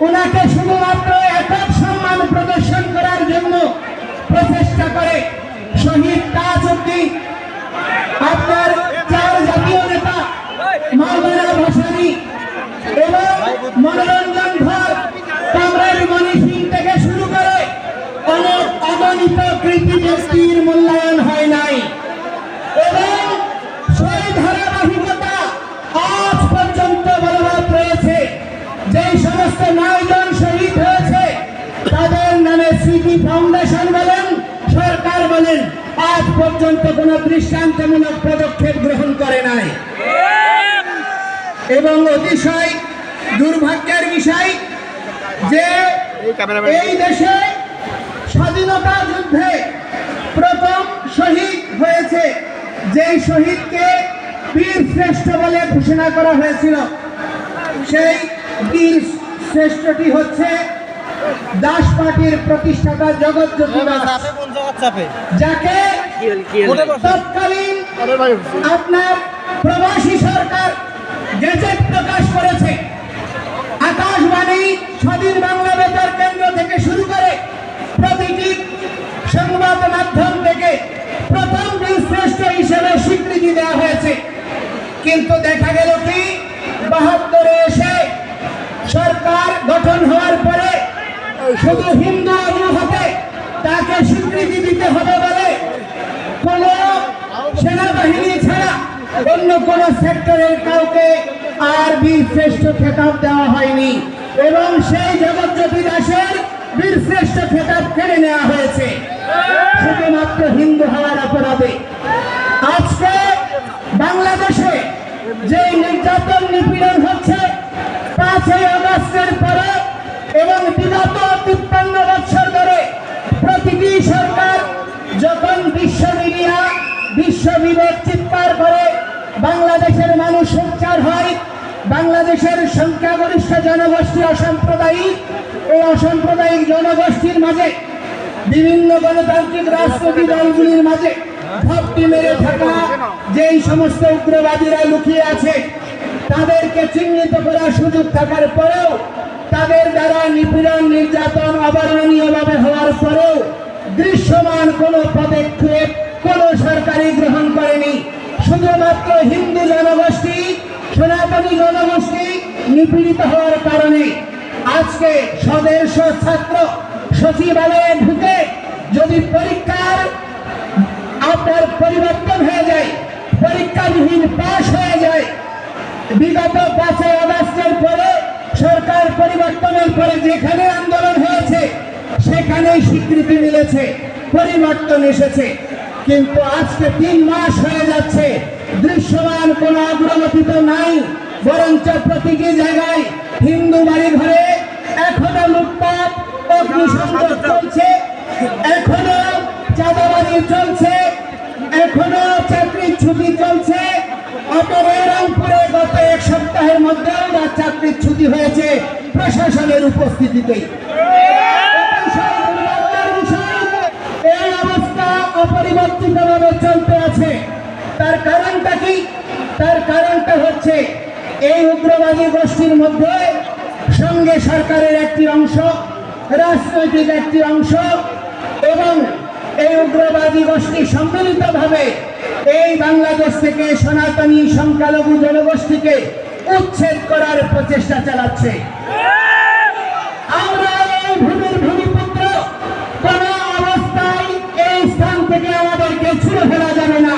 ওনাকে শুধুমাত্র একক সম্মান প্রদর্শন করার জন্য প্রচেষ্টা করে শহীদ তাজউদ্দিন, আপনার চার জাতীয় নেতা মাওলানা ভাসানী এবং মনোরঞ্জন ধর, কামরান মনি সিং থেকে শুরু করে অনেক অগণিত কৃতি ব্যক্তির মূল্যায়ন হয় নাই এবং সেই ধারাবাহিকতা আজ পর্যন্ত বলবৎ রয়েছে। যেই সমস্ত 9 জন শহীদ হয়েছে তাদের নামে স্মৃতি ফাউন্ডেশন বলেন, সরকার বলেন, আজ পর্যন্ত কোন দৃষ্টান্তমূলক পদক্ষেপ গ্রহণ করে নাই। এবং অতিশয় দুর্ভাগ্যের বিষয় যে এই দেশে স্বাধীনতা যুদ্ধে প্রথম শহীদ হয়েছে, যেই শহীদকে বীর শ্রেষ্ঠ বলে ঘোষণা করা হয়েছিল, সেই বীর শ্রেষ্ঠটি হচ্ছে দাস পার্টির প্রতিষ্ঠাতা জগৎজ্যোতি দাস, যাকে তৎকালীন আপনার প্রবাসী সরকার গেজেট প্রকাশ করেছে। আকাশবাণী, স্বাধীন বাংলা বেতার কেন্দ্র থেকে শুরু করে প্রতিটি সংবাদ মাধ্যম থেকে প্রথম বীর শ্রেষ্ঠ হিসেবে স্বীকৃতি দেওয়া হয়েছে। কিন্তু দেখা গেল কি 72-এ এসে সরকার গঠন হওয়ার পরে শুধু হিন্দু অনুভূতে তাকে স্বীকৃতি দিতে হবে বলে কোন সেনাবাহিনী ছাড়া অন্য কোন সেক্টরের কাউকে আর বীর শ্রেষ্ঠ খেতাব দেওয়া হয়নি এবং সেই জগৎজ্যোতি দাসের বীর শ্রেষ্ঠ খেতাব কেড়ে নেওয়া হয়েছে শুধুমাত্র হিন্দু হওয়ার অপরাধে। আজকে বাংলাদেশে যে নির্যাতন নিপীড়ন হচ্ছে 5ই আগস্টের পরে এবং বিগত 53 বছর ধরে প্রতিটি সরকার যখন বিশ্ব মিডিয়া বিশ্ব বিবেক চিৎকার করে বাংলাদেশের মানুষ সোচ্চার হয়, বাংলাদেশের সংখ্যাগরিষ্ঠ জনগোষ্ঠী অসাম্প্রদায়িক, এই অসাম্প্রদায়িক জনগোষ্ঠীর মাঝে বিভিন্ন গণতান্ত্রিক রাজনৈতিক দলগুলির মাঝে ঘাপটি মেরে থাকা যেই সমস্ত উগ্রবাদীরা লুকিয়ে আছে তাদেরকে চিহ্নিত করার সুযোগ থাকার পরেও তাদের দ্বারা নিপীড়ন নির্যাতন অবর্ণনীয়ভাবে হওয়ার পরেও দৃশ্যমান কোনো পদক্ষেপ কোন সরকারই গ্রহণ করেনি। শুধুমাত্র হিন্দু জনগোষ্ঠী, সনাতনী জনগোষ্ঠী নিপীড়িত হওয়ার কারণে আজকে স্বদেশ ছাত্র সচিবালয়ে ঢুকে যদি পরীক্ষার আপনার পরিবর্তন হয়ে যায়, পরীক্ষাবিহীন পাশ হয়ে যায়, বিগত 5ই আগস্টের পরে সরকার পরিবর্তনের পরে যেখানে আন্দোলন হয়েছে সেখানেই স্বীকৃতি মিলেছে, পরিবর্তন এসেছে। কিন্তু আজকে 3 মাস হয়ে যাচ্ছে, দৃশ্যমান কোনো অগ্রগতি তো নাই, বরঞ্চ প্রতিটি জায়গায় হিন্দু বাড়ি ঘরে এখনো লুটপাট, অগ্নিসংযোগ চলছে, এখনো চাঁদাবাজি চলছে, এখনো চাকরির ছুটি চলছে। রংপুরে গত 1 সপ্তাহের মধ্যেও চাকরির ছুটি হয়েছে প্রশাসনের উপস্থিতিতেই। এই অবস্থা অপরিবর্তিতভাবে চলতে আছে। তার কারণটা কি? তার কারণটা হচ্ছে এই উগ্রবাদী গোষ্ঠীর মধ্যে সঙ্গে সরকারের একটি অংশ, রাজনৈতিক একটি অংশ এবং এই উগ্রবাদী গোষ্ঠী সম্মিলিতভাবে এই বাংলাদেশ থেকে সনাতনী সংখ্যালঘু জনগোষ্ঠীকে উচ্ছেদ করার প্রচেষ্টা চালাচ্ছে। আমরা এই ভূমির ভূমিপুত্র, কোন অবস্থায় এই স্থান থেকে আমাদেরকে ছুড়ে ফেলা যাবে না।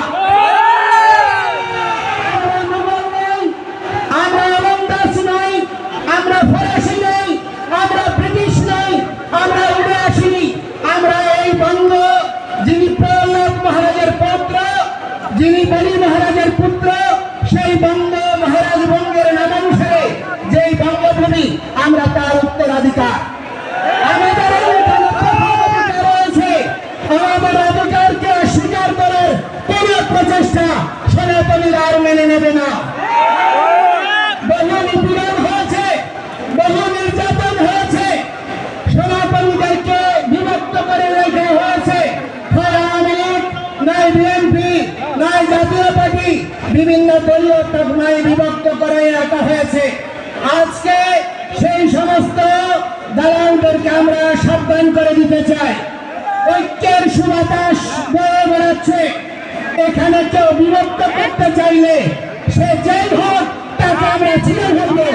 আমরা মুঘল নই, আমরা ওলন্দাজ নই, আমরা ফরাসি নই, আমরা ব্রিটিশ নই, আমরা উড়ে আসিনি। আমরা এই বঙ্গ, যিনি প্রহ্লাদ মহারাজের পৌত্র, যিনি বলি মহারাজের পুত্র, সেই বঙ্গ মহারাজ বঙ্গের নামানুসারে যেই বঙ্গভূমি, আমরা তার উত্তরাধিকার। আমাদের রয়েছে, আমাদের অধিকারকে অস্বীকার করার কোন প্রচেষ্টা সনাতনীরা আর মেনে নেবে না। বহু নিপীড়ন হয়েছে, বহু নির্যাতন হয়েছে, সনাতনীদেরকে বিভক্ত করে রেখে হয়েছে। নয় বিএনপি, নয় জাতীয় পার্টি, বিভিন্ন দলীয় তকমায় বিভক্ত করে রাখা হয়েছে। আজকে সেই সময় সমস্ত দালালদেরকে আমরা সাবধান করে দিতে চাই। ঐক্যের সুবাতাস বয়ে বেড়াচ্ছে। এখানে কেউ বিভক্ত করতে চাইলে সে যেই হোক তাকে আমরা ছিঁড়ে ফেলবো।